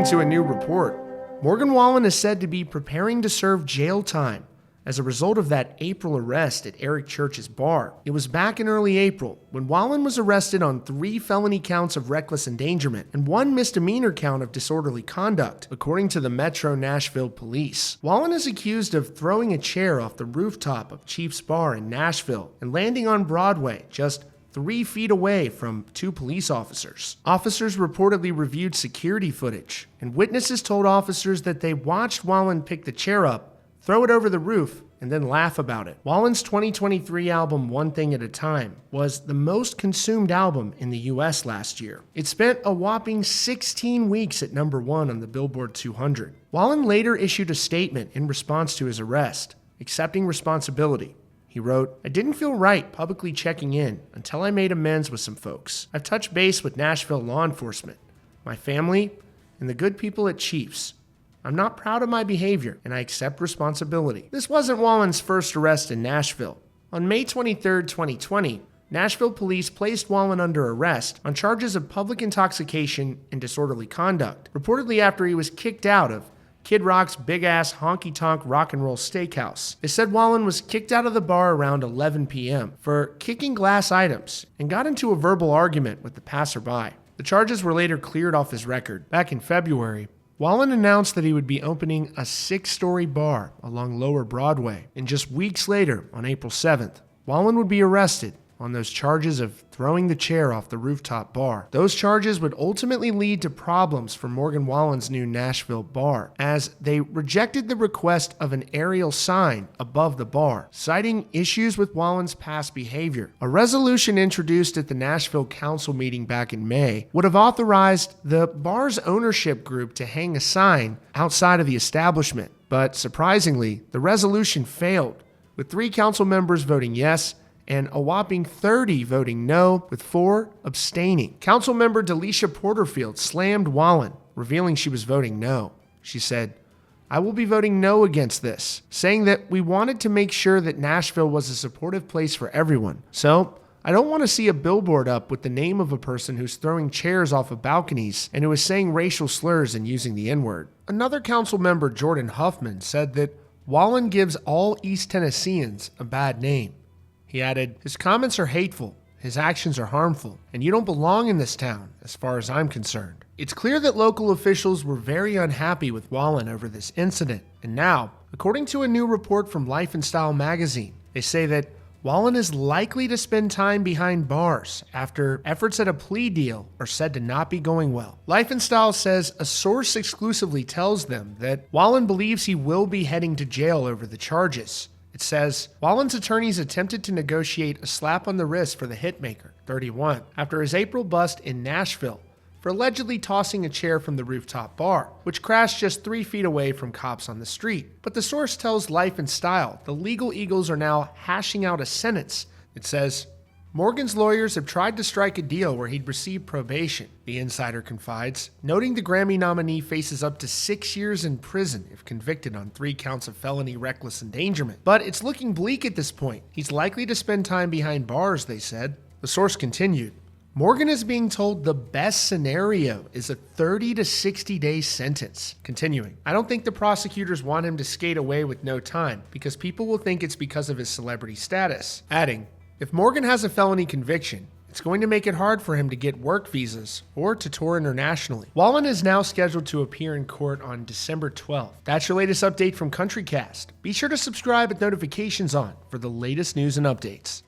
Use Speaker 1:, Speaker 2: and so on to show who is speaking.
Speaker 1: to a new report, Morgan Wallen is said to be preparing to serve jail time as a result of that April arrest at Eric Church's bar. It was back in early April when Wallen was arrested on 3 felony counts of reckless endangerment and 1 misdemeanor count of disorderly conduct, according to the Metro Nashville Police. Wallen is accused of throwing a chair off the rooftop of Chief's Bar in Nashville and landing on Broadway, just 3 feet away from 2 police officers. Officers reportedly reviewed security footage, and witnesses told officers that they watched Wallen pick the chair up, throw it over the roof, and then laugh about it. Wallen's 2023 album, One Thing at a Time, was the most consumed album in the US last year. It spent a whopping 16 weeks at #1 on the Billboard 200. Wallen later issued a statement in response to his arrest, accepting responsibility. He wrote, "I didn't feel right publicly checking in until I made amends with some folks. I've touched base with Nashville law enforcement, my family, and the good people at Chiefs. I'm not proud of my behavior, and I accept responsibility." This wasn't Wallen's first arrest in Nashville. On May 23, 2020, Nashville police placed Wallen under arrest on charges of public intoxication and disorderly conduct, reportedly after he was kicked out of Kid Rock's big-ass honky-tonk rock and roll steakhouse. They said Wallen was kicked out of the bar around 11 p.m. for kicking glass items and got into a verbal argument with the passerby. The charges were later cleared off his record. Back in February, Wallen announced that he would be opening a 6-story bar along Lower Broadway. And just weeks later, on April 7th, Wallen would be arrested on those charges of throwing the chair off the rooftop bar. Those charges would ultimately lead to problems for Morgan Wallen's new Nashville bar, as they rejected the request of an aerial sign above the bar, citing issues with Wallen's past behavior. A resolution introduced at the Nashville Council meeting back in May would have authorized the bar's ownership group to hang a sign outside of the establishment. But surprisingly, the resolution failed, with 3 council members voting yes and a whopping 30 voting no, with 4 abstaining. Councilmember Delisha Porterfield slammed Wallen, revealing she was voting no. She said, "I will be voting no against this," saying that we wanted to make sure that Nashville was a supportive place for everyone. "So, I don't want to see a billboard up with the name of a person who's throwing chairs off of balconies and who is saying racial slurs and using the N-word." Another council member, Jordan Huffman, said that Wallen gives all East Tennesseans a bad name. He added, "His comments are hateful, his actions are harmful, and you don't belong in this town, as far as I'm concerned." It's clear that local officials were very unhappy with Wallen over this incident, and now, according to a new report from Life and Style magazine, they say that Wallen is likely to spend time behind bars after efforts at a plea deal are said to not be going well. Life and Style says a source exclusively tells them that Wallen believes he will be heading to jail over the charges. It says, Wallen's attorneys attempted to negotiate a slap on the wrist for the hitmaker, 31, after his April bust in Nashville for allegedly tossing a chair from the rooftop bar, which crashed just 3 feet away from cops on the street. But the source tells Life and Style the legal eagles are now hashing out a sentence. It says, Morgan's lawyers have tried to strike a deal where he'd receive probation, the insider confides, noting the Grammy nominee faces up to 6 years in prison if convicted on 3 counts of felony reckless endangerment. But it's looking bleak at this point. He's likely to spend time behind bars, they said. The source continued, Morgan is being told the best scenario is a 30 to 60 day sentence. Continuing, I don't think the prosecutors want him to skate away with no time because people will think it's because of his celebrity status. Adding, if Morgan has a felony conviction, it's going to make it hard for him to get work visas or to tour internationally. Wallen is now scheduled to appear in court on December 12th. That's your latest update from CountryCast. Be sure to subscribe with notifications on for the latest news and updates.